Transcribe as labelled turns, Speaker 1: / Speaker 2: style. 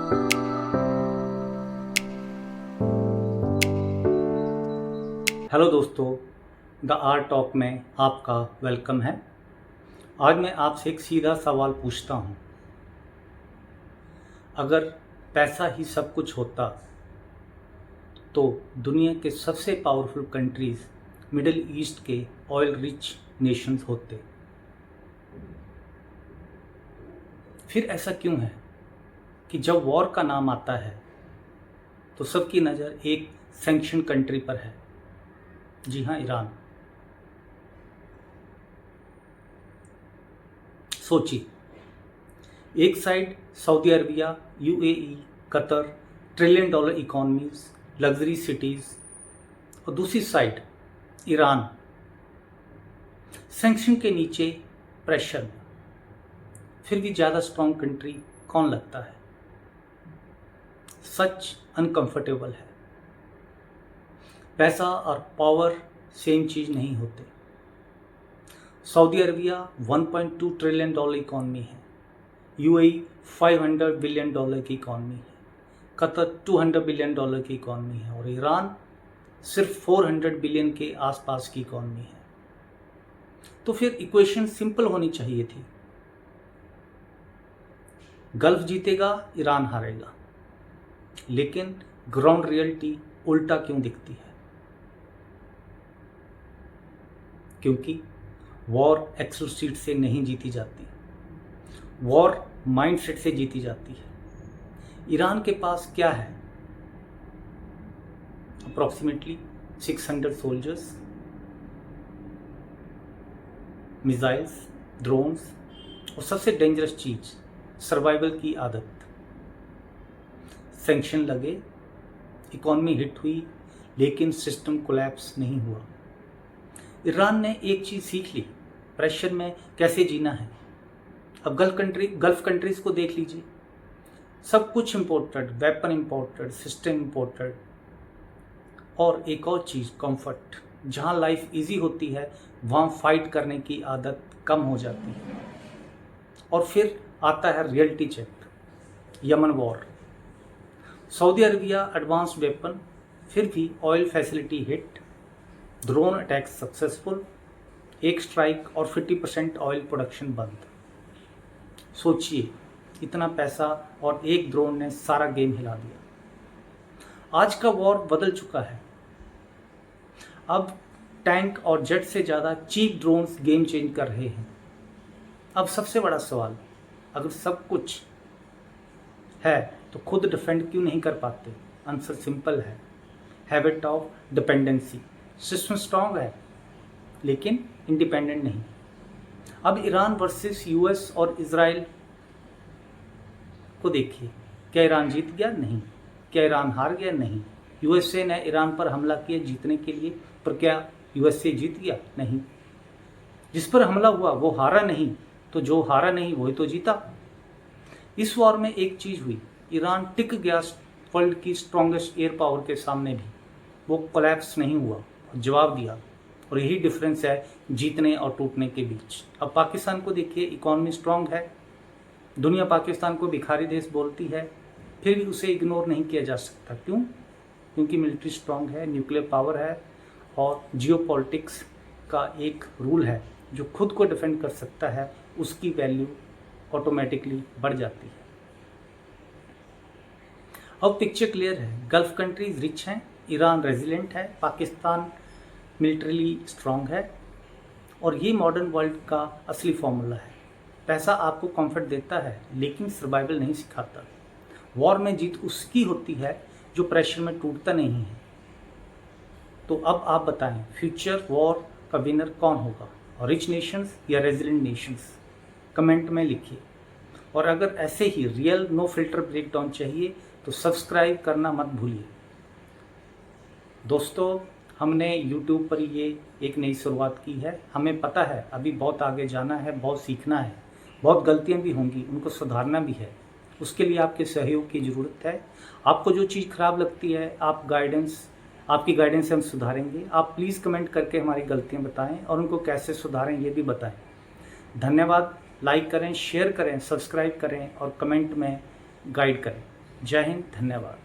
Speaker 1: Hello दोस्तों, the art talk में आपका वेलकम है। आज मैं आपसे एक सीधा सवाल पूछता हूँ। अगर पैसा ही सब कुछ होता तो दुनिया के सबसे पावरफुल कंट्रीज़ मिडिल ईस्ट के ऑयल रिच नेशंस होते। फिर ऐसा क्यों है कि जब वॉर का नाम आता है तो सबकी नज़र एक सैंक्शन कंट्री पर है? जी हाँ, ईरान। सोचिए, एक side Saudi Arabia, UAE, Qatar, trillion dollar economies, luxury cities, और दूसरी साइड ईरान, सैंक्शन के नीचे प्रेशर में। फिर भी ज़्यादा स्ट्रॉन्ग कंट्री कौन लगता है? सच अनकंफर्टेबल है। पैसा और पावर सेम चीज़ नहीं होते। Saudi Arabia 1.2 trillion dollar economy है, यूएई 500 बिलियन डॉलर की इकॉनमी है, कतर 200 बिलियन डॉलर की इकॉनमी है, और ईरान सिर्फ 400 बिलियन के आसपास की इकॉनमी है। तो फिर इक्वेशन सिंपल होनी चाहिए थी। गल्फ जीतेगा, ईरान हारेगा। लेकिन ग्राउंड रियलिटी उल्टा क्यों दिखती है? क्योंकि वॉर एक्सेल सीट से नहीं जीती जाती, वॉर माइंडसेट से जीती जाती है। ईरान के पास क्या है? अप्रॉक्सीमेटली 600 सोल्जर्स, मिसाइल्स, ड्रोन्स, और सबसे डेंजरस चीज सर्वाइवल की आदत। सैंक्शन लगे, इकॉनमी हिट हुई, लेकिन सिस्टम कोलैप्स नहीं हुआ। ईरान ने एक चीज़ सीख ली, प्रेशर में कैसे जीना है। अब गल्फ कंट्रीज को देख लीजिए, सब कुछ imported, weapon imported, system imported, और एक और चीज़ कंफर्ट। जहाँ लाइफ इजी होती है वहाँ फाइट करने की आदत कम हो जाती है। और फिर आता है reality check, Yemen war. Saudi Arabia advance weapon, फिर भी oil facility hit, drone attack successful, एक स्ट्राइक और 50% ऑयल प्रोडक्शन बंद। सोचिए, इतना पैसा और एक ड्रोन ने सारा गेम हिला दिया। आज का वॉर बदल चुका है। अब टैंक और जेट से ज़्यादा चीप ड्रोन्स गेम चेंज कर रहे हैं। अब सबसे बड़ा सवाल, अगर सब कुछ है तो खुद डिफेंड क्यों नहीं कर पाते? आंसर सिंपल है, habit of dependency. System strong है लेकिन इंडिपेंडेंट नहीं। अब ईरान वर्सेस यूएस और इजराइल को देखिए। क्या ईरान जीत गया? नहीं। क्या ईरान हार गया? नहीं। यूएसए ने ईरान पर हमला किया जीतने के लिए, पर क्या यूएसए जीत गया? नहीं। जिस पर हमला हुआ वो हारा नहीं, तो जो हारा नहीं वही तो जीता। इस वॉर में एक चीज हुई, ईरान टिक गया वर्ल्ड की स्ट्रॉन्गेस्ट एयर पावर के सामने भी। वो कोलैप्स नहीं हुआ, जवाब दिया। और यही डिफरेंस है जीतने और टूटने के बीच। अब पाकिस्तान को देखिए, इकॉनमी स्ट्रांग है, दुनिया पाकिस्तान को भिखारी देश बोलती है, फिर भी उसे इग्नोर नहीं किया जा सकता। क्यों? क्योंकि मिलिट्री स्ट्रांग है, न्यूक्लियर पावर है, और जियोपॉलिटिक्स का एक रूल है, जो खुद को डिफेंड कर सकता है उसकी वैल्यू ऑटोमेटिकली बढ़ जाती है। अब पिक्चर क्लियर है, गल्फ कंट्रीज रिच हैं, ईरान रेजिलेंट है, पाकिस्तान मिलिट्रीली स्ट्रांग है, और ये मॉडर्न वर्ल्ड का असली फॉर्मूला है। पैसा आपको कंफर्ट देता है लेकिन सर्वाइवल नहीं सिखाता। वॉर में जीत उसकी होती है जो प्रेशर में टूटता नहीं है। तो अब आप बताएं, फ्यूचर वॉर का विनर कौन होगा? रिच नेशंस या रेजिलेंट नेशंस? कमेंट में लिखिए। और अगर ऐसे ही रियल नो फिल्टर ब्रेकडाउन चाहिए तो सब्सक्राइब करना मत भूलिए। दोस्तों, हमने YouTube पर ये एक नई शुरुआत की है। हमें पता है अभी बहुत आगे जाना है, बहुत सीखना है, बहुत गलतियां भी होंगी, उनको सुधारना भी है। उसके लिए आपके सहयोग की ज़रूरत है। आपको जो चीज़ खराब लगती है, आपकी गाइडेंस से हम सुधारेंगे। आप प्लीज़ कमेंट करके हमारी गलतियां बताएं और उनको कैसे सुधारें ये भी बताएं। धन्यवाद। लाइक करें, शेयर करें, सब्सक्राइब करें और कमेंट में गाइड करें। जय हिंद, धन्यवाद।